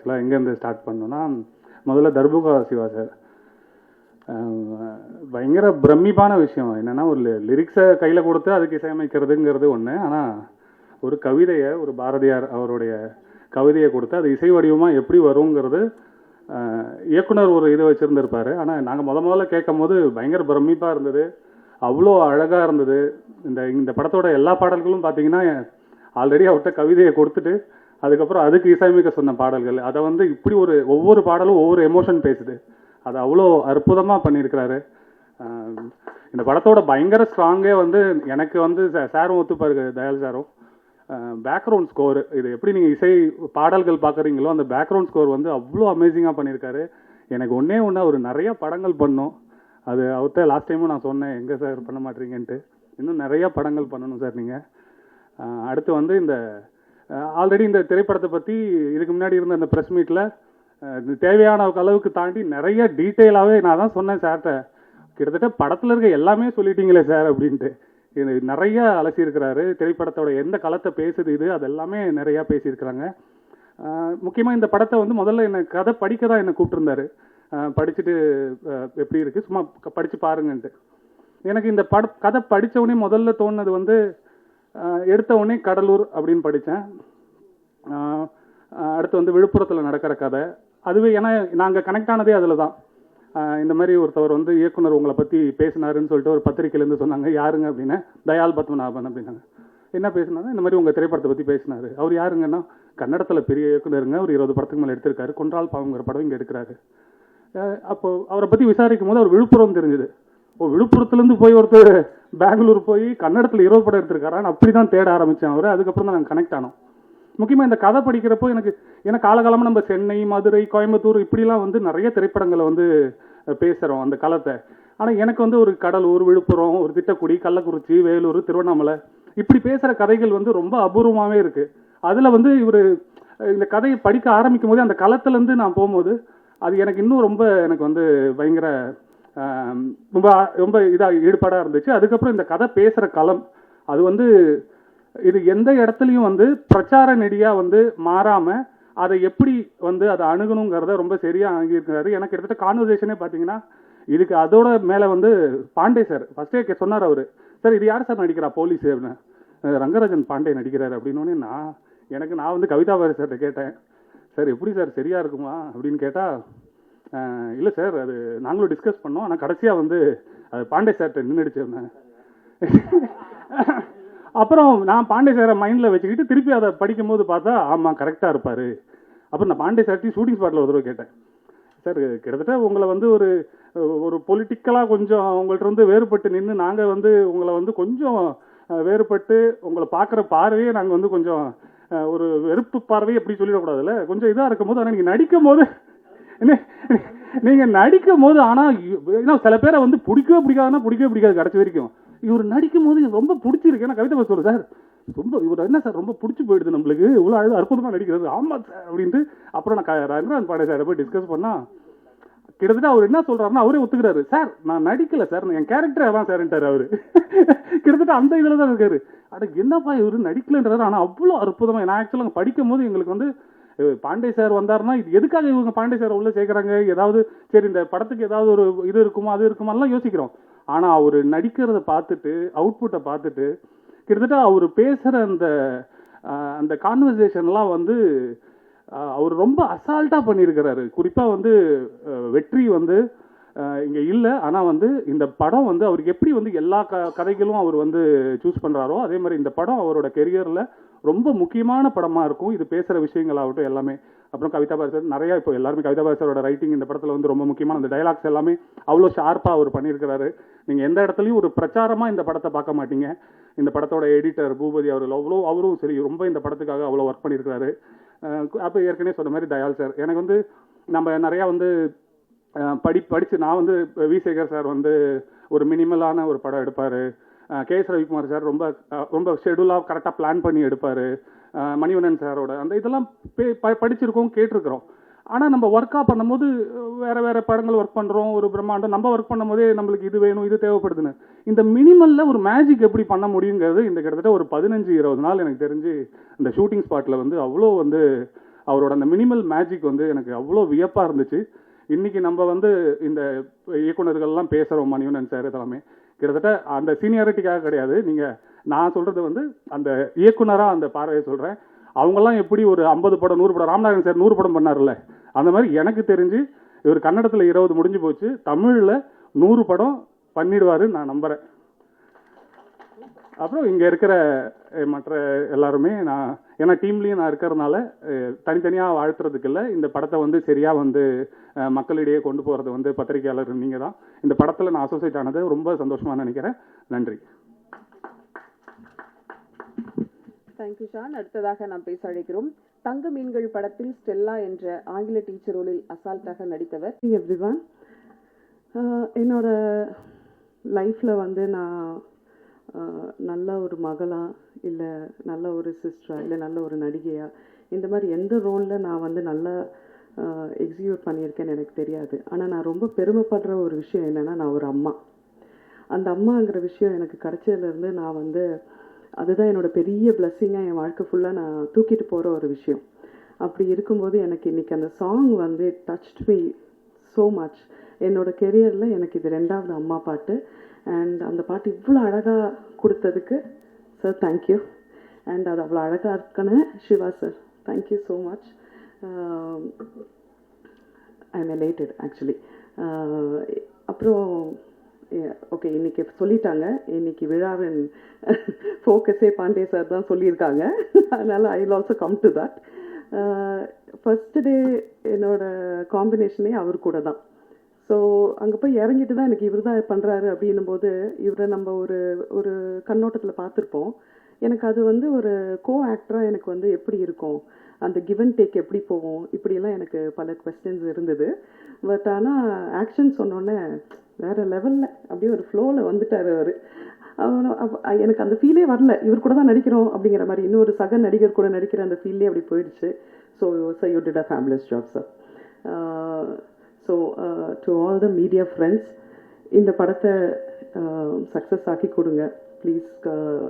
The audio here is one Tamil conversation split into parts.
ஆக்சுவலாக எங்கேருந்து ஸ்டார்ட் பண்ணோன்னா, முதல்ல தர்புகா சிவா சார் பயங்கர பிரமிப்பான விஷயம். என்னென்னா, ஒரு லிரிக்ஸை கையில் கொடுத்து அதுக்கு இசையமைக்கிறதுங்கிறது ஒன்று. ஆனால் ஒரு கவிதையை, ஒரு பாரதியார் அவருடைய கவிதையை கொடுத்து அது இசை வடிவமாக எப்படி வருங்கிறது இயக்குனர் ஒரு இதை வச்சுருந்துருப்பார். ஆனால் நாங்கள் முதல்ல கேட்கும் போது பயங்கர பிரமிப்பாக இருந்தது, அவ்வளோ அழகாக இருந்தது. இந்த படத்தோட எல்லா பாடல்களும் பார்த்தீங்கன்னா ஆல்ரெடி அவர்கிட்ட கவிதையை கொடுத்துட்டு அதுக்கப்புறம் அதுக்கு இசையமைக்க சொன்ன பாடல்கள். அதை இப்படி ஒவ்வொரு பாடலும் ஒவ்வொரு எமோஷன் பேசுது. அது அவ்வளோ அற்புதமாக பண்ணியிருக்கிறாரு. இந்த படத்தோட பயங்கர ஸ்ட்ராங்கே எனக்கு சாரும் ஒத்துப்பாரு, தயால் சாரும். பேக்ரவுண்ட் ஸ்கோர், இது எப்படி நீங்கள் இசை பாடல்கள் பார்க்குறீங்களோ அந்த பேக்ரவுண்ட் ஸ்கோர் அவ்வளோ அமேசிங்காக பண்ணியிருக்காரு. எனக்கு ஒன்றே அவர் நிறையா படங்கள் பண்ணோம். அது அவர்கிட்ட லாஸ்ட் டைமும் நான் சொன்னேன், எங்கே சார் பண்ண மாட்டீங்கன்ட்டு. இன்னும் நிறையா படங்கள் பண்ணணும் சார் நீங்கள். அடுத்து இந்த ஆல்ரெடி இந்த திரைப்படத்தை பற்றி இதுக்கு முன்னாடி இருந்த அந்த ப்ரெஸ் மீட்டில் தேவையான அளவுக்கு தாண்டி நிறைய டீட்டெயிலாகவே நான் தான் சொன்னேன் சார்கிட்ட, கிட்டத்தட்ட படத்தில் இருக்க எல்லாமே சொல்லிட்டீங்களே சார் அப்படின்ட்டு. இது நிறைய அலசியிருக்கிறாரு. திரைப்படத்தோட எந்த களத்தை பேசுது இது, அது எல்லாமே நிறையா பேசியிருக்கிறாங்க. முக்கியமாக இந்த படத்தை முதல்ல என்னை கதை படிக்க தான் என்னை கூப்பிட்டுருந்தாரு. படிச்சுட்டு எப்படி இருக்குது சும்மா படித்து பாருங்கன்ட்டு. எனக்கு இந்த கதை படித்த உடனே முதல்ல தோணுனது எடுத்த உடனே கடலூர் அப்படின்னு படித்தேன். அடுத்து விழுப்புரத்தில் நடக்கிற கதை. அதுவே ஏன்னா நாங்கள் கனெக்ட் ஆனதே அதில் தான். இந்த மாதிரி ஒருத்தவர் இயக்குனர் உங்களை பற்றி பேசினாருன்னு சொல்லிட்டு ஒரு பத்திரிக்கையிலேருந்து சொன்னாங்க. யாருங்க அப்படின்னா, தயால் பத்மநாபன் அப்படின்னாங்க. என்ன பேசினாங்க? இந்த மாதிரி உங்கள் திரைப்படத்தை பற்றி பேசினார். அவர் யாருங்கன்னா, கன்னடத்தில் பெரிய இயக்குனருங்க, ஒரு 20 படத்துக்கு மேலே எடுத்திருக்காரு. கொன்றால் பாவங்கிற படம் இங்கே எடுக்கிறாரு. அப்போது அவரை பற்றி விசாரிக்கும் போது அவர் விழுப்புரம் தெரிஞ்சுது. விழுப்புரத்துலேருந்து போய் ஒருத்தர் பெங்களூர் போய் கன்னடத்தில் 20 படம் எடுத்திருக்காரான்னு அப்படி தான் தேட ஆரம்பித்தேன் அவர். அதுக்கப்புறம் தான் நாங்கள் கனெக்ட் ஆனோம். முக்கியமாக இந்த கதை படிக்கிறப்போ ஏன்னா காலகாலமாக நம்ம சென்னை, மதுரை, கோயம்புத்தூர் இப்படிலாம் நிறைய திரைப்படங்களை பேசுகிறோம் அந்த களத்தை. ஆனால் எனக்கு ஒரு கடலூர், விழுப்புரம், ஒரு திட்டக்குடி, கள்ளக்குறிச்சி, வேலூர், திருவண்ணாமலை இப்படி பேசுகிற கதைகள் ரொம்ப அபூர்வமாகவே இருக்குது. அதில் இவர் இந்த கதையை படிக்க ஆரம்பிக்கும் போது அந்த களத்துலேருந்து நான் போகும்போது அது எனக்கு இன்னும் எனக்கு பயங்கர ரொம்ப ரொம்ப இதாக ஈடுபாடாக இருந்துச்சு. அதுக்கப்புறம் இந்த கதை பேசுகிற களம் அது இது எந்த இடத்துலையும் பிரச்சார நெடியாக மாறாமல் அதை எப்படி அதை அணுகணுங்கிறத ரொம்ப சரியாக அணுகியிருக்கிறாரு. எனக்கு கிட்டத்தட்ட கான்வர்சேஷனே பார்த்தீங்கன்னா இதுக்கு அதோட மேலே பாண்டே சார் ஃபஸ்ட்டே சொன்னார். அவர் சார் இது யார் சார் நடிக்கிறா போலீஸ் அப்படின்னு. ரங்கராஜன் பாண்டே நடிக்கிறார் அப்படின்னோடனே நான் கவிதா பாரதி சார்கிட்ட கேட்டேன், சார் எப்படி சார் சரியாக இருக்குமா அப்படின்னு கேட்டால், இல்லை சார் அது நாங்களும் டிஸ்கஸ் பண்ணோம், ஆனால் கடைசியாக அது பாண்டே சார்கிட்ட நின்றுடுச்சிருந்தேன். அப்புறம் நான் பாண்டே சாரை மைண்டில் வச்சுக்கிட்டு திருப்பி அதை படிக்கும் போது பார்த்தா ஆமாம் கரெக்டாக இருப்பார். அப்புறம் நான் பாண்டே சார்ட்டி ஷூட்டிங் ஸ்பாட்டில் ஒரு தடவை கேட்டேன், சார் கிட்டத்தட்ட உங்களை ஒரு ஒரு பொலிட்டிக்கலாக கொஞ்சம் உங்கள்கிட்ட வேறுபட்டு நின்று நாங்கள் உங்களை கொஞ்சம் வேறுபட்டு உங்களை பார்க்குற பார்வையே நாங்கள் கொஞ்சம் ஒரு வெறுப்பு பார்வையை எப்படி சொல்லிடக்கூடாதுல்ல, கொஞ்சம் இதாக இருக்கும் போது. ஆனால் நீங்கள் நடிக்கும் போது ஆனால் சில பேரை பிடிக்கவே பிடிக்காது கடைசி வரைக்கும். இவர் நடிக்கும் போது ரொம்ப பிடிச்சிருக்கு. ஏன்னா கவிதை சொல்லுது சார் ரொம்ப இவர் என்ன சார் ரொம்ப பிடிச்சி போயிடுது நம்மளுக்கு, இவ்வளோ அற்புதமாக நடிக்கிறது. ஆமாம் சார் அப்படின்ட்டு அப்புறம் நான் ரங்கராஜன் பாண்டே சாரை போய் டிஸ்கஸ் பண்ணால் கிட்டத்தட்ட அவர் என்ன சொல்கிறாருன்னா அவரே ஒத்துக்கிறாரு, சார் நான் நடிக்கலை சார், என் கேரக்டர் அதான் சார்ன்ட்டார் அவர். கிட்டத்தட்ட அந்த இதில் தான் இருக்காரு. என்னப்பா இவர் நடிக்கலைன்றாரு. ஆனால் அவ்வளோ அற்புதமாக நான் ஆக்சுவலாக படிக்கும் போது எங்களுக்கு பாண்டே சார் வந்தாருன்னா இது எதுக்காக இவங்க பாண்டே சார் உள்ளே சேர்க்குறாங்க, ஏதாவது சரி இந்த படத்துக்கு ஏதாவது ஒரு இது இருக்குமா அது இருக்குமாலாம் யோசிக்கிறோம். ஆனால் அவர் நடிக்கிறத பார்த்துட்டு அவுட்புட்டை பார்த்துட்டு கிட்டத்தட்ட அவர் பேசுகிற அந்த கான்வர்சேஷன்லாம் அவர் ரொம்ப அசால்ட்டாக பண்ணியிருக்கிறாரு. குறிப்பாக வெற்றி இங்கே இல்லை, ஆனால் இந்த படம் அவருக்கு எப்படி எல்லா கதைகளும் அவர் சூஸ் பண்ணுறாரோ அதே மாதிரி இந்த படம் அவரோட கெரியரில் ரொம்ப முக்கியமான படமாக இருக்கும். இது பேசுகிற விஷயங்களாகட்டும் எல்லாமே. அப்புறம் கவிதா பாரதி சார் நிறையா இப்போ எல்லாருமே கவிதா பாரதி சாரோட ரைட்டிங் இந்த படத்தில் ரொம்ப முக்கியமான அந்த டைலாக்ஸ் எல்லாமே அவ்வளோ ஷார்ப்பாக அவர் பண்ணியிருக்கிறாரு. நீங்கள் எந்த இடத்துலையும் ஒரு பிரச்சாரமாக இந்த படத்தை பார்க்க மாட்டீங்க. இந்த படத்தோட எடிட்டர் பூபதி அவர்கள் அவரும் சரி ரொம்ப இந்த படத்துக்காக அவ்வளோ ஒர்க் பண்ணியிருக்கிறாரு. அப்போ ஏற்கனவே சொன்ன மாதிரி தயால் சார் எனக்கு நம்ம நிறையா படித்து நான் வி சேகர் சார் ஒரு மினிமலான ஒரு படம் எடுப்பார். கே.எஸ். ரவிக்குமார் சார் ரொம்ப ரொம்ப ஷெடியூலாக கரெக்டாக பிளான் பண்ணி எடுப்பார். மணிவண்ணன் சாரோட அந்த இதெல்லாம் படிச்சிருக்கோம், கேட்டிருக்கிறோம். ஆனால் நம்ம ஒர்க்காக பண்ணும்போது வேறு படங்கள் ஒர்க் பண்ணுறோம், ஒரு பிரம்மாண்டம் நம்ம ஒர்க் பண்ணும் போதே நம்மளுக்கு இது வேணும் இது தேவைப்படுதுன்னு இந்த மினிமலில் ஒரு மேஜிக் எப்படி பண்ண முடியுங்கிறது இந்த கிட்டத்தட்ட ஒரு 15-20 நாள் எனக்கு தெரிஞ்சு இந்த ஷூட்டிங் ஸ்பாட்டில் அவ்வளோ அவரோட அந்த மினிமல் மேஜிக் வந்து எனக்கு அவ்வளோ வியப்பாக இருந்துச்சு. இன்னைக்கு நம்ம வந்து இந்த இயக்குனர்கள்லாம் பேசுகிறோம், மணிவண்ணன் சார் தலைமை, கிட்டத்தட்ட அந்த சீனியாரிட்டிக்காக கிடையாது. நான் சொல்றது வந்து அந்த இயக்குனராக அந்த பார்வையை சொல்கிறேன். அவங்கெல்லாம் எப்படி ஒரு 50 படம் 100 படம், ராமநாதன் சார் 100 படம் பண்ணார்ல, அந்த மாதிரி எனக்கு தெரிஞ்சு இவர் கன்னடத்தில் 20 முடிஞ்சு போச்சு, தமிழில் 100 படம் பண்ணிடுவாருன்னு நான் நம்புகிறேன். அப்புறம் இங்கே இருக்கிற மற்ற எல்லாருமே ஏன்னா டீம்லேயும் நான் இருக்கிறதுனால தனித்தனியாக வாழ்த்துறதுக்கு இல்லை, இந்த படத்தை வந்து சரியாக வந்து மக்களிடையே கொண்டு போகிறது வந்து பத்திரிகையாளர் நீங்கள் தான். இந்த படத்தில் நான் அசோசியேட் ஆனது ரொம்ப சந்தோஷமாக நினைக்கிறேன். நன்றி. தேங்க்யூ ஷான். அடுத்ததாக நாம் பேச அழைக்கிறோம். தங்க மீன்கள் படத்தில் ஸ்டெல்லா என்ற ஆங்கில டீச்சர் ரோலில் அசால்ட்டாக நடித்தவர். எவ்ரிவான், என்னோட லைஃப்பில் வந்து நான் நல்ல ஒரு மகளா இல்லை நல்ல ஒரு சிஸ்டரா இல்லை நல்ல ஒரு நடிகையா, இந்த மாதிரி எந்த ரோலில் நான் வந்து நல்லா எக்ஸிக்யூட் பண்ணியிருக்கேன்னு எனக்கு தெரியாது. ஆனால் நான் ரொம்ப பெருமைப்படுற ஒரு விஷயம் என்னென்னா, நான் ஒரு அம்மா. அந்த அம்மாங்கிற விஷயம் எனக்கு கிடைச்சதுலேருந்து நான் வந்து அதுதான் என்னோட பெரிய பிளஸ்ஸிங்காக என் வாழ்க்கை ஃபுல்லாக நான் தூக்கிட்டு போகிற ஒரு விஷயம். அப்படி இருக்கும்போது எனக்கு இன்றைக்கி அந்த சாங் வந்து டச்ட் மீ ஸோ மச். என்னோட கெரியரில் எனக்கு இது 2வது அம்மா பாட்டு. அண்ட் அந்த பாட்டு இவ்வளோ அழகாக கொடுத்ததுக்கு சார் தேங்க்யூ. அண்ட் அது அவ்வளோ அழகாக இருக்குன்னு Siva sir thank you so much. I am elated actually. அப்புறம் ஓகே, இன்றைக்கி சொல்லிட்டாங்க, இன்றைக்கி விழாவின் ஃபோக்கஸே பாண்டே சார் தான் சொல்லியிருக்காங்க. அதனால் I will also come to that. First day என்னோட காம்பினேஷனே அவர் கூட தான். ஸோ அங்கே போய் இறங்கிட்டு தான் எனக்கு இவர் தான் பண்ணுறாரு அப்படின்னும் போது இவரை நம்ம ஒரு ஒரு கண்ணோட்டத்தில் பார்த்துருப்போம். எனக்கு அது வந்து ஒரு கோ ஆக்டராக எனக்கு வந்து எப்படி இருக்கும், அந்த கிவ் அண்ட் டேக் எப்படி போகும், இப்படியெல்லாம் எனக்கு பல கொஸ்டின்ஸ் இருந்தது. பட் ஆனால் ஆக்ஷன் சொன்னோன்னே வேறு லெவலில் அப்படியே ஒரு ஃப்ளோவில் வந்துட்டார் அவர். எனக்கு அந்த ஃபீலே வரல, இவர் கூட தான் நடிக்கிறோம் அப்படிங்கிற மாதிரி, இன்னொரு சக நடிகர் கூட நடிக்கிற அந்த ஃபீல்லே அப்படி போயிடுச்சு. So you did a fabulous job sir. So to all the media friends, இந்த படத்தை சக்ஸஸ் ஆக்கி கொடுங்க ப்ளீஸ்.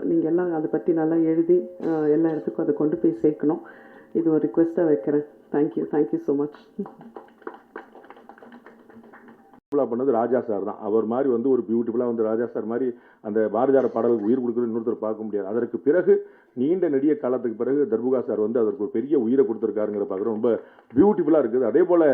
நீங்கள் எல்லாம் அதை பற்றி நல்லா எழுதி எல்லா இடத்துக்கும் அதை கொண்டு போய் சேர்க்கணும். இது ஒரு ரிக்வெஸ்ட்டாக வைக்கிறேன். Thank you so much. பண்ணது ராஜா சார் தான். அவர் மாதிரி வந்து ஒரு பியூட்டிஃபுல்லாக வந்து ராஜா சார் மாதிரி அந்த பாரதியார் பாடலுக்கு உயிர் கொடுக்குறது இன்னொருத்தர் பார்க்க முடியாது. அதற்கு பிறகு நீண்ட நெடிய காலத்துக்கு பிறகு தர்புகா சார் வந்து அதற்கு ஒரு பெரிய உயிரை கொடுத்துருக்காருங்கிற பார்க்குறோம். ரொம்ப பியூட்டிஃபுல்லாக இருக்குது. அதே போல்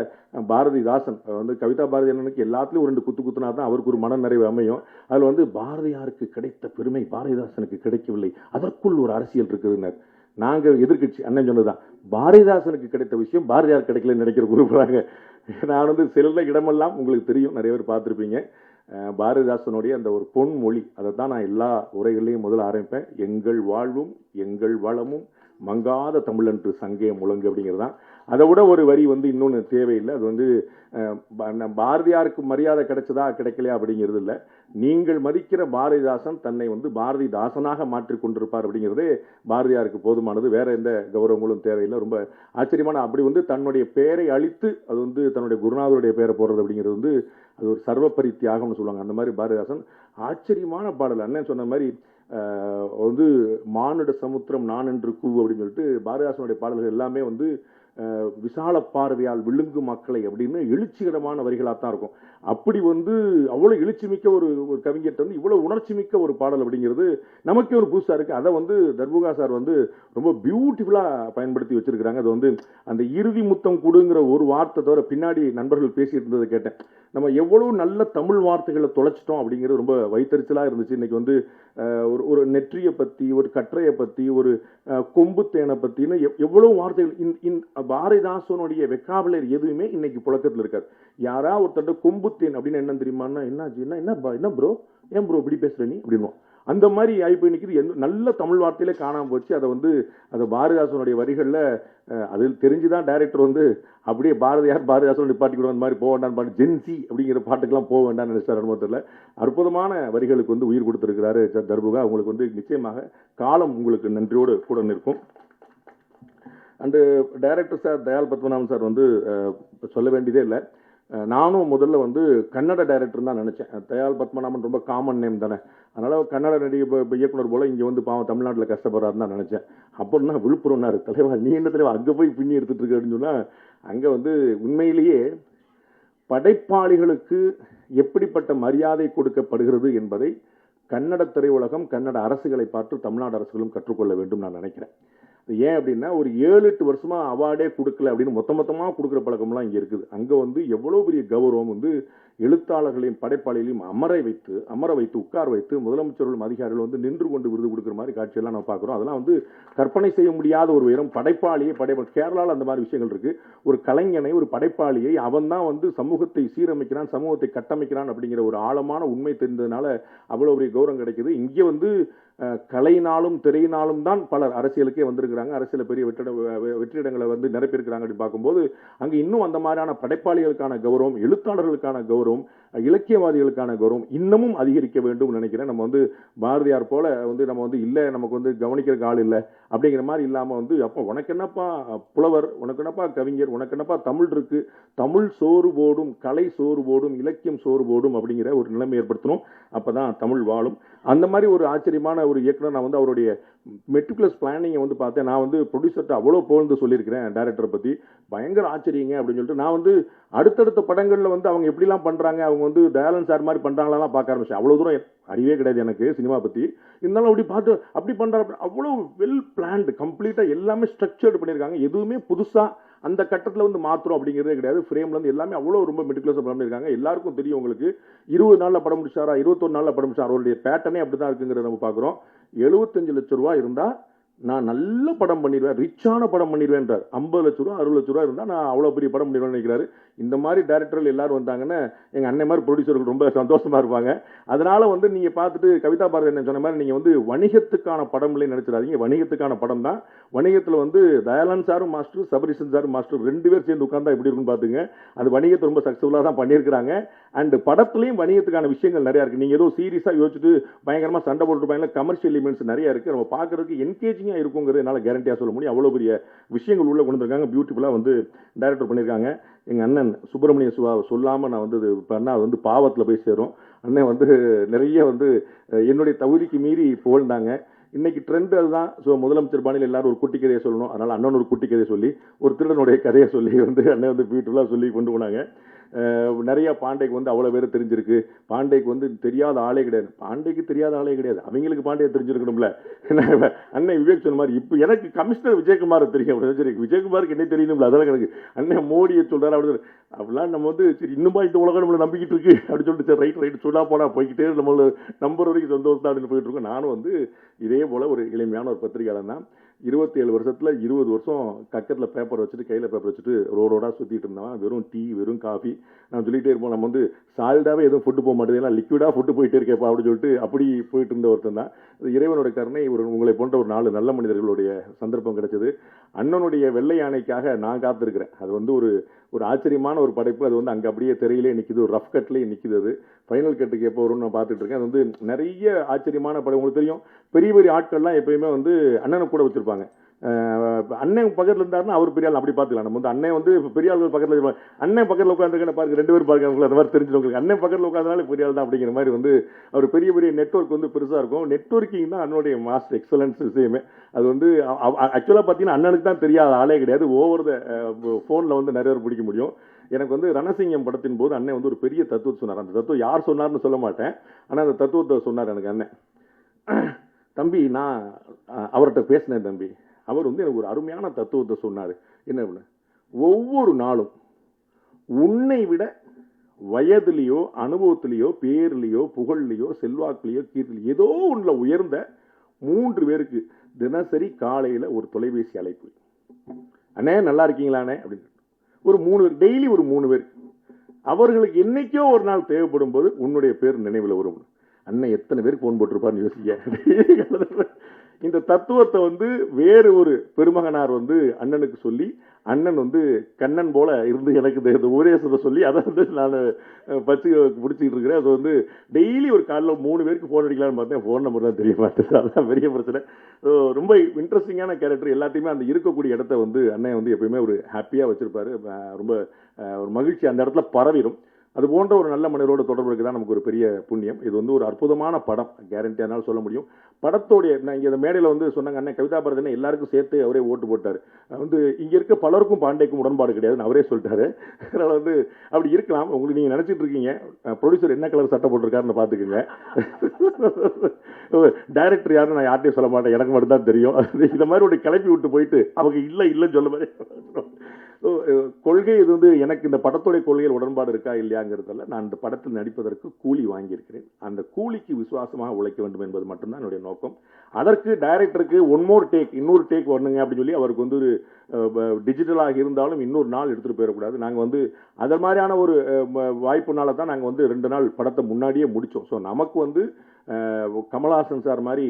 பாரதிதாசன் வந்து கவிதா பாரதி அண்ணனுக்கு எல்லாத்துலேயும் ஒரு 2 குத்துனா தான் அவருக்கு ஒரு மன நிறைவு அமையும். அதில் வந்து பாரதியாருக்கு கிடைத்த பெருமை பாரதிதாசனுக்கு கிடைக்கவில்லை, அதற்குள் ஒரு அரசியல் இருக்குதுன்னார். நாங்கள் எதிர்கட்சி அண்ணன் சொன்னதுதான், பாரதிதாசனுக்கு கிடைத்த விஷயம் பாரதியார் கிடைக்கலன்னு நினைக்கிற குறிப்பிடாங்க. நான் வந்து செல்ல இடமெல்லாம் உங்களுக்கு தெரியும், நிறைய பேர் பார்த்துருப்பீங்க. பாரதிதாசனுடைய அந்த ஒரு பொன்மொழி, அதை தான் நான் எல்லா உரைகளையும் முதல்ல ஆரம்பிப்பேன். எங்கள் வாழ்வும் எங்கள் வளமும் மங்காத தமிழன்று சங்கே முழங்கு அப்படிங்கிறது தான். அதை விட ஒரு வரி வந்து இன்னொன்று தேவையில்லை. அது வந்து பாரதியாருக்கு மரியாதை கிடைச்சதா கிடைக்கலையா அப்படிங்கிறது இல்லை, நீங்கள் மதிக்கிற பாரதிதாசன் தன்னை வந்து பாரதிதாசனாக மாற்றிக் கொண்டிருப்பார் அப்படிங்கிறதே பாரதியாருக்கு போதுமானது. வேற எந்த கௌரவங்களும் தேவையில்லை. ரொம்ப ஆச்சரியமான, அப்படி வந்து தன்னுடைய பெயரை அழித்து அது வந்து தன்னுடைய குருநாதருடைய பெயரை போடுறது அப்படிங்கிறது வந்து அது ஒரு சர்வப்பரி தியாகம்னு சொல்லுவாங்க. அந்த மாதிரி பாரதிதாசன் ஆச்சரியமான பாடல். அண்ணன் சொன்ன மாதிரி வந்து மானுட சமுத்திரம் நான் என்று கூவு அப்படின்னு சொல்லிட்டு பாரதிதாசனுடைய பாடல்கள் எல்லாமே வந்து விசால பார்வையால் விழுங்கு மக்களை அப்படின்னு எழுச்சிகரமான வரிகளாக தான் இருக்கும். அப்படி வந்து அவ்வளோ எழுச்சி மிக்க ஒரு கவிஞர்கிட்ட வந்து இவ்வளோ உணர்ச்சி மிக்க ஒரு பாடல் அப்படிங்கிறது நமக்கே ஒரு புதுசாக இருக்குது. அதை வந்து தர்புகா சார் வந்து ரொம்ப பியூட்டிஃபுல்லாக பயன்படுத்தி வச்சிருக்கிறாங்க. அது வந்து அந்த இறுதி முத்தம் கொடுங்கிற ஒரு வார்த்தை தவிர பின்னாடி நண்பர்கள் பேசிட்டு இருந்ததை கேட்டேன். நம்ம எவ்வளவு நல்ல தமிழ் வார்த்தைகளை தொலைச்சிட்டோம் அப்படிங்கிறது ரொம்ப வைத்தறிச்சலாக இருந்துச்சு. இன்னைக்கு வந்து ஒரு நெற்றியை பற்றி, ஒரு கற்றையை பற்றி, ஒரு கொம்பு தேனை பற்றின்னு எவ்வளவு வார்த்தைகள் பாரதிதாசனுடைய வெக்காபுலரி எதுவுமே இன்னைக்கு புழக்கத்தில் இருக்காது. யாரா ஒருத்தட்ட கொம்பு தேன் அப்படின்னு என்ன தெரியுமான்னா, என்ன ப்ரோ, ஏன் ப்ரோ இப்படி பேசுற நீ அப்படின்னு அந்த மாதிரி ஆகி போய் நிற்கிது. நல்ல தமிழ் வார்த்தையிலே காணாமல் போச்சு. அதை பாரதிதாசனுடைய வரிகளில் அதில் தெரிஞ்சுதான் டைரக்டர் வந்து அப்படியே பாரதிதாசன் நிப்பாட்டிக்கிடுவோம், அந்த மாதிரி போக வேண்டாம் பாட்டு ஜென்சி அப்படிங்கிற பாட்டுக்கெல்லாம் போக வேண்டாம்னு நினைச்சார். அனுபவத்தில் அற்புதமான வரிகளுக்கு வந்து உயிர் கொடுத்திருக்கிறாரு தர்புகா. உங்களுக்கு வந்து நிச்சயமாக காலம் உங்களுக்கு நன்றியோடு கூட நிற்கும். And director sir Dayal Padmanabhan sir வந்து சொல்ல வேண்டியதே இல்லை. நானும் முதல்ல வந்து கன்னட டைரக்டர் தான் நினைச்சேன். தயாள் பத்மநாபன் ரொம்ப காமன் நேம் தானே, அதனால கன்னட நடிகை இயக்குனர் போல இங்க வந்து பாவம் தமிழ்நாட்டில் கஷ்டப்படுறாருன்னு தான் நினைச்சேன். அப்புறம் விழுப்புரம்னாரு, தலைவா நீ என்ன தலைவா அங்க போய் பின்னி எடுத்துட்டு இருக்க அப்படின்னு சொன்னா, அங்க வந்து உண்மையிலேயே படைப்பாளிகளுக்கு எப்படிப்பட்ட மரியாதை கொடுக்கப்படுகிறது என்பதை கன்னட திரையுலகம், கன்னட அரசுகளை பார்த்து தமிழ்நாடு அரசுகளும் கற்றுக்கொள்ள வேண்டும் நான் நினைக்கிறேன். ஏன் அப்படின்னா, ஒரு 7-8 வருஷமா அவார்டே கொடுக்கல அப்படின்னு மொத்தமா கொடுக்குற பழக்கம்லாம் இங்க இருக்குது. அங்க வந்து எவ்வளவு பெரிய கௌரவம் வந்து எழுத்தாளர்களையும் படைப்பாளிகளையும் அமர வைத்து உட்கார வைத்து முதலமைச்சர்களும் அதிகாரிகள் வந்து நின்று கொண்டு விருது கொடுக்குற மாதிரி காட்சியெல்லாம் நம்ம பார்க்குறோம். அதெல்லாம் வந்து கற்பனை செய்ய முடியாத ஒரு உயரம். கேரளாவில் அந்த மாதிரி விஷயங்கள் இருக்கு. ஒரு கலைஞனை, ஒரு படைப்பாளியை அவன் தான் வந்து சமூகத்தை சீரமைக்கிறான், சமூகத்தை கட்டமைக்கிறான் அப்படிங்கிற ஒரு ஆழமான உண்மை தெரிந்ததுனால அவ்வளவு பெரிய கௌரவம் கிடைக்குது. இங்கே வந்து கலையினாலும் திரையினாலும் தான் பலர் அரசியலுக்கே வந்திருக்கிறாங்க. அரசியல் பெரிய வெற்றிடங்களை வந்து நிரப்பியிருக்கிறாங்க அப்படின்னு பார்க்கும்போது அங்கே இன்னும் அந்த மாதிரியான படைப்பாளிகளுக்கான கௌரவம், எழுத்தாளர்களுக்கான கௌரவம், இலக்கியவாதிகளுக்கான கௌரவம் இன்னமும் அதிகரிக்க வேண்டும் நினைக்கிறேன். நம்ம வந்து பாரதியார் போல வந்து நம்ம வந்து இல்லை, நமக்கு வந்து கவனிக்கிறதுக்கு ஆள் இல்லை அப்படிங்கிற மாதிரி இல்லாமல் வந்து அப்போ உனக்கு என்னப்பா புலவர், உனக்கு என்னப்பா கவிஞர், உனக்கு என்னப்பா தமிழ் இருக்கு, தமிழ் சோறு போடும், கலை சோறு போடும், இலக்கியம் சோறு போடும் அப்படிங்கிற ஒரு நிலைமை ஏற்படுத்தணும். அப்பதான் தமிழ் வாழும். அந்த மாதிரி ஒரு ஆச்சரியமான ஒரு இயக்குனர். நான் வந்து அவருடைய மெட்ரிகுலஸ் பிளானிங்கை வந்து பார்த்தேன். நான் வந்து ப்ரொடியூசர்கிட்ட அவ்வளோ புகழ்ந்து சொல்லியிருக்கிறேன் டைரக்டரை பற்றி, பயங்கர ஆச்சரியங்க அப்படின்னு சொல்லிட்டு. நான் வந்து அடுத்தடுத்த படங்களில் வந்து அவங்க எப்படிலாம் பண்ணுறாங்க, அவங்க வந்து தயாளன் சார் மாதிரி பண்ணுறாங்களாம் பார்க்க ஆரம்பிச்சேன். அவ்வளோ தூரம் அறிவே கிடையாது எனக்கு சினிமா பற்றி. இருந்தாலும் அப்படி பார்த்து அப்படி பண்ணுறாங்க. அவ்வளோ வெல் பிளான்டு, கம்ப்ளீட்டாக எல்லாமே ஸ்ட்ரக்சர்டு பண்ணியிருக்காங்க. எதுவுமே புதுசாக அந்த கட்டத்தில் வந்து மாத்திரம் அப்படிங்கிறதே கிடையாது. ஃப்ரேம்ல இருந்து எல்லாமே அவ்வளோ ரொம்ப மெட்டிகுலஸாக பண்ணியிருக்காங்க. எல்லாருக்கும் தெரியும் உங்களுக்கு 20 நாளில் படம் முடிச்சாரா, 21 நாளில் படம் முடிச்சாரா, அவருடைய பேட்டர்னே அப்படி தான் இருக்குங்கிறத நம்ம பார்க்குறோம். 75 லட்சம் ரூபா இருந்தால் நான் நல்ல படம் பண்ணிடுவேன், ரிச்சான படம் பண்ணிடுவேன்றார். 50 லட்ச ரூபா 60 லட்ச ரூபா இருந்தால் நான் அவ்வளோ பெரிய படம் பண்ணிடுவேன்னு நினைக்கிறாரு. இந்த மாதிரி டைரக்டர்கள் எல்லாரும் வந்தாங்கன்னா எங்கள் அண்ணன் மாதிரி ப்ரொடியூசர்கள் ரொம்ப சந்தோஷமா இருப்பாங்க. அதனால வந்து நீங்க பார்த்துட்டு கவிதா பாரதி என்ன சொன்ன மாதிரி நீங்க வந்து வணிகத்துக்கான படம்ல நினைச்சிடாதீங்க. வணிகத்துக்கான படம் தான். வணிகத்தில் வந்து தயாளன் சாரும் மாஸ்டர், சபரிசன் சாரும் மாஸ்டர் 2 பேர் சேர்ந்து உட்கார்ந்தா எப்படி இருக்குன்னு பாத்துங்க. அது வணிகத்தை ரொம்ப சக்சஸ்ஃபுல்லாக தான் பண்ணியிருக்கிறாங்க. அண்ட் படத்துலையும் வணிகத்துக்கான விஷயங்கள் நிறைய இருக்கு. நீங்க ஏதோ சீரியஸா யோசிச்சுட்டு பயங்கரமா சண்டை போட்டுருப்பாங்க, கமர்ஷியல் எலிமெண்ட்ஸ் நிறைய இருக்கு. நம்ம பார்க்கறதுக்கு என்கேஜிங்கா இருக்குங்கிறது என்னால் கேரண்டியா சொல்ல முடியும். அவ்வளோ பெரிய விஷயங்கள் உள்ள கொண்டு வந்திருக்காங்க. பியூட்டிஃபுல்லா வந்து டைரக்டர் பண்ணியிருக்காங்க. எங்க அண்ணன் சுப்பிரமணிய சிவா சொல்லாம நான் வந்து பண்ணா அது வந்து பாவத்தில் போய் சேரும். அண்ணன் வந்து நிறைய வந்து என்னுடைய தகுதிக்கு மீறி புகழ்ந்தாங்க. இன்னைக்கு ட்ரெண்ட் அதுதான். ஸோ முதலமைச்சர் பாணியில் எல்லாரும் ஒரு குட்டி கதையை சொல்லணும். அதனால அண்ணன் ஒரு குட்டி கதையை சொல்லி, ஒரு திருடனுடைய கதையை சொல்லி வந்து அண்ணன் வந்து பியூட்டிஃபுல்லாக சொல்லி கொண்டு போனாங்க. நிறைய பாண்டேக்கு வந்து அவ்வளோ பேர் தெரிஞ்சிருக்கு. பாண்டேக்கு வந்து தெரியாத ஆளே கிடையாது. பாண்டேக்கு தெரியாத ஆளே கிடையாது. அவங்களுக்கு பாண்டே தெரிஞ்சிருக்கணும்ல. அண்ணன் விவேக் சொன்ன மாதிரி இப்போ எனக்கு கமிஷனர் விஜயகுமார் தெரியும். விஜயகுமாருக்கு என்ன தெரியணும்ல, அதெல்லாம் எனக்கு அண்ணன் மோடியை சொல்றாரு. அப்படிலாம் நம்ம வந்து சரி இன்னுமா இந்த உலகம் நம்மளை நம்பிக்கிட்டு இருக்கு அப்படின்னு சொல்லிட்டு சரி ரைட் சொல்லா போனா போய்கிட்டே நம்மள நம்பர் வரைக்கும் சந்தோஷம் தான் அப்படின்னு போயிட்டு இருக்கோம். நானும் வந்து இதே போல ஒரு எளிமையான ஒரு பத்திரிகையாளர் தான். 27 வருஷத்துல 20 வருஷம் கக்கெட்ல பேப்பர் வச்சுட்டு, கையில பேப்பர் வச்சுட்டு ரோடோடா சுத்திட்டு இருந்தவன். வெறும் டீ, வெறும் காஃபி. நான் சொல்லிட்டே இருப்போம், நம்ம வந்து சாலிடாவே எதுவும் ஃபுட்டு போக மாட்டேது, எல்லாம் லிக்விடா ஃபுட்டு போயிட்டே இருக்கேப்பா அப்படின்னு சொல்லிட்டு அப்படி போயிட்டு இருந்த ஒருத்தன் தான். இறைவனோட கருணை, உங்களை போன்ற ஒரு 4 நல்ல மனிதர்களுடைய சந்தர்ப்பம் கிடைச்சது. அண்ணனுடைய வெள்ளை யானைக்காக நான் காத்திருக்கிறேன். அது வந்து ஒரு ஆச்சரியமான ஒரு படைப்பு. அது வந்து அங்கே அப்படியே திரையிலே நிற்கிது, ஒரு ரஃப் கட்லேயே நிற்கிது. அது ஃபைனல் கட்டுக்கு எப்போ வரும்னு நான் பார்த்துட்டு இருக்கேன். அது வந்து நிறைய ஆச்சரியமான படம். உங்களுக்கு தெரியும், பெரிய பெரிய ஆட்கள்லாம் எப்பயுமே வந்து அண்ணனை கூட வச்சிருப்பாங்க. அண்ணன் பக்கத்தில் இருந்தாருன்னா அவர் பெரிய ஆள் அப்படி பார்த்துக்கலாம். நம்ம வந்து அண்ணன் வந்து பெரிய ஆள்கள் பக்கத்தில் இருப்பாங்க. அண்ணன் பக்கத்தில் உட்காந்துருக்கேன் பாருங்க, 2 பேர் பாருங்க, அந்த மாதிரி தெரிஞ்சிருக்கோம். அண்ணன் பக்கத்தில் உட்காந்தனால பெரிய ஆள் தான் அப்படிங்கிற மாதிரி வந்து அவர் பெரிய பெரிய நெட்வொர்க் வந்து பெருசாக இருக்கும். நெட்வொர்க்கிங் தான் அண்ணனுடைய மாஸ்டர் எக்ஸலன்ஸ் விஷயமே. அது வந்து ஆக்சுவலாக பார்த்தீங்கன்னா அண்ணனுக்கு தான் தெரியாத ஆளே கிடையாது. ஓவர் த ஃபோனில் வந்து நிறைய பேர் பிடிக்க முடியும். எனக்கு வந்து ரணசிங்கம் படத்தின் போது அண்ணன் வந்து ஒரு பெரிய தத்துவத்தை சொன்னார். அந்த தத்துவம் யார் சொன்னார்னு சொல்ல மாட்டேன், ஆனால் அந்த தத்துவத்தை சொன்னார் எனக்கு அண்ணன். தம்பி, நான் அவர்கிட்ட பேசினேன் தம்பி. அவர் வந்து எனக்கு ஒரு அருமையான தத்துவத்தை சொன்னார். என்ன அப்படின்னா, ஒவ்வொரு நாளும் உன்னை விட வயதிலேயோ, அனுபவத்திலேயோ, பேர்லையோ, புகழ்லையோ, செல்வாக்குலையோ, கீர்த்திலையோ ஏதோ ஒன்றில் உயர்ந்த 3 பேருக்கு தினசரி காலையில் ஒரு தொலைபேசி அழைப்பு. அண்ணே நல்லா இருக்கீங்களாண்ணே அப்படின்னு ஒரு 3 பேர், டெய்லி ஒரு 3 பேர். அவர்களுக்கு என்னைக்கோ ஒரு நாள் தேவைப்படும் போது உன்னுடைய பேர் நினைவில் வரும். அண்ணன் எத்தனை பேருக்கு போன் போட்டிருப்பான்னு யோசிக்க. இந்த தத்துவத்தை வந்து வேறு ஒரு பெருமகனார் வந்து அண்ணனுக்கு சொல்லி, அண்ணன் வந்து கண்ணன் போல இருந்து எனக்கு இந்த உபதேசத்தை சொல்லி அதை வந்து நான் பச்சு பிடிச்சிக்கிட்டு இருக்கிறேன். அது வந்து டெய்லி ஒரு காலைல 3 பேருக்கு ஃபோன் அடிக்கலாம்னு பார்த்தேன், ஃபோன் நம்பர் தான் தெரிய மாட்டேது. அதுதான் பெரிய பிரச்சனை. ரொம்ப இன்ட்ரெஸ்டிங்கான கேரக்டர். எல்லாத்தையுமே அந்த இருக்கக்கூடிய இடத்த வந்து அண்ணன் வந்து எப்பயுமே ஒரு ஹாப்பியாக வச்சிருப்பாரு. ரொம்ப ஒரு மகிழ்ச்சி அந்த இடத்துல பரவிடும். அது போன்ற ஒரு நல்ல மனிதரோட தொடர்பு இருக்குதான் நமக்கு ஒரு பெரிய புண்ணியம். இது வந்து ஒரு அற்புதமான படம், கேரண்டியானாலும் சொல்ல முடியும். படத்தோடைய நான் இங்கே இந்த மேடையில் வந்து சொன்னாங்க, அண்ணன் கவிதா பாரதினா எல்லாருக்கும் சேர்த்து அவரே ஓட்டு போட்டார். வந்து இங்கே இருக்க பலருக்கும் பாண்டேக்கும் உடன்பாடு கிடையாதுன்னு அவரே சொல்லிட்டாரு. அதனால் வந்து அப்படி இருக்கலாம். உங்களுக்கு நீங்கள் நினச்சிட்டு இருக்கீங்க ப்ரொடியூசர் என்ன கலர் சட்டை போட்டிருக்காருன்னு பார்த்துக்குங்க. டைரக்டர் யாரும் நான் யார்ட்டையும் சொல்ல மாட்டேன், எனக்கு மட்டும் தான் தெரியும். இந்த மாதிரி ஒரு கிளப்பி விட்டு போயிட்டு அவங்க இல்லைன்னு சொல்ல மாதிரி கொள்கை. இது வந்து எனக்கு இந்த படத்துடைய கொள்கையில் உடன்பாடு இருக்கா இல்லையாங்கிறதுல நான் இந்த படத்தில் நடிப்பதற்கு கூலி வாங்கியிருக்கிறேன். அந்த கூலிக்கு விசுவாசமாக உழைக்க வேண்டும் என்பது மட்டும்தான் என்னுடைய நோக்கம். அதற்கு டைரக்டருக்கு இன்னொரு டேக் வரணுங்க அப்படின்னு சொல்லி அவருக்கு வந்து ஒரு டிஜிட்டலாக இருந்தாலும் இன்னொரு நாள் எடுத்துகிட்டு போயிடக்கூடாது. நாங்கள் வந்து அது மாதிரியான ஒரு வாய்ப்புனால தான் நாங்கள் வந்து 2 நாள் படத்தை முன்னாடியே முடித்தோம். ஸோ நமக்கு வந்து கமல்ஹாசன் சார் மாதிரி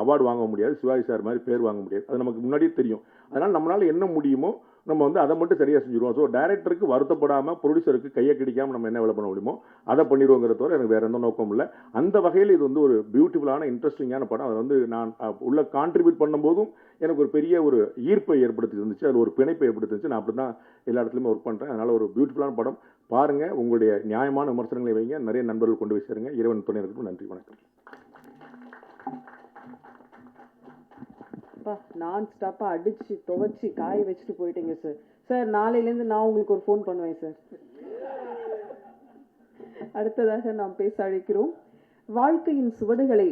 அவார்டு வாங்க முடியாது, சிவாஜி சார் மாதிரி பேர் வாங்க முடியாது. அது நமக்கு முன்னாடியே தெரியும். அதனால் நம்மளால் என்ன முடியுமோ நம்ம வந்து அதை மட்டும் சரியாக செஞ்சுருவோம். ஸோ டைரக்டருக்கு வருத்தப்படாமல், ப்ரொடியூசருக்கு கையை கிடைக்காமல் நம்ம என்ன வேலை பண்ண முடியுமோ அதை பண்ணிடுவோங்கிறத தவிர எனக்கு வேறு எந்த நோக்கம் இல்லை. அந்த வகையில் இது வந்து ஒரு பியூட்டிஃபுல்லான இன்ட்ரெஸ்டிங்கான படம். அதை வந்து நான் உள்ள கான்ட்ரிபியூட் பண்ணும்போதும் எனக்கு ஒரு பெரிய ஒரு ஈர்ப்பை ஏற்படுத்தி இருந்துச்சு, அதில் ஒரு பிணைப்பை ஏற்படுத்திச்சு. நான் அப்படி தான் எல்லா இடத்துலையுமே ஒர்க் பண்ணுறேன். அதனால் ஒரு பியூட்டிஃபுல்லான படம் பாருங்கள். உங்களுடைய நியாயமான விமர்சனங்களை வைங்க, நிறைய நண்பர்கள் கொண்டு போய் சேருங்க. இறைவன் துணை இருக்கும். நன்றி, வணக்கம். நான் ஸ்டாப்பா அடிச்சு துவைச்சு காய வச்சுட்டு போயிட்டீங்க சார். சார் நாளையிலேருந்து நான் உங்களுக்கு ஒரு ஃபோன் பண்ணுவேன் சார். அடுத்ததாக நாம் பேச அழைக்கிறோம். வாழ்க்கையின் சுவடுகளை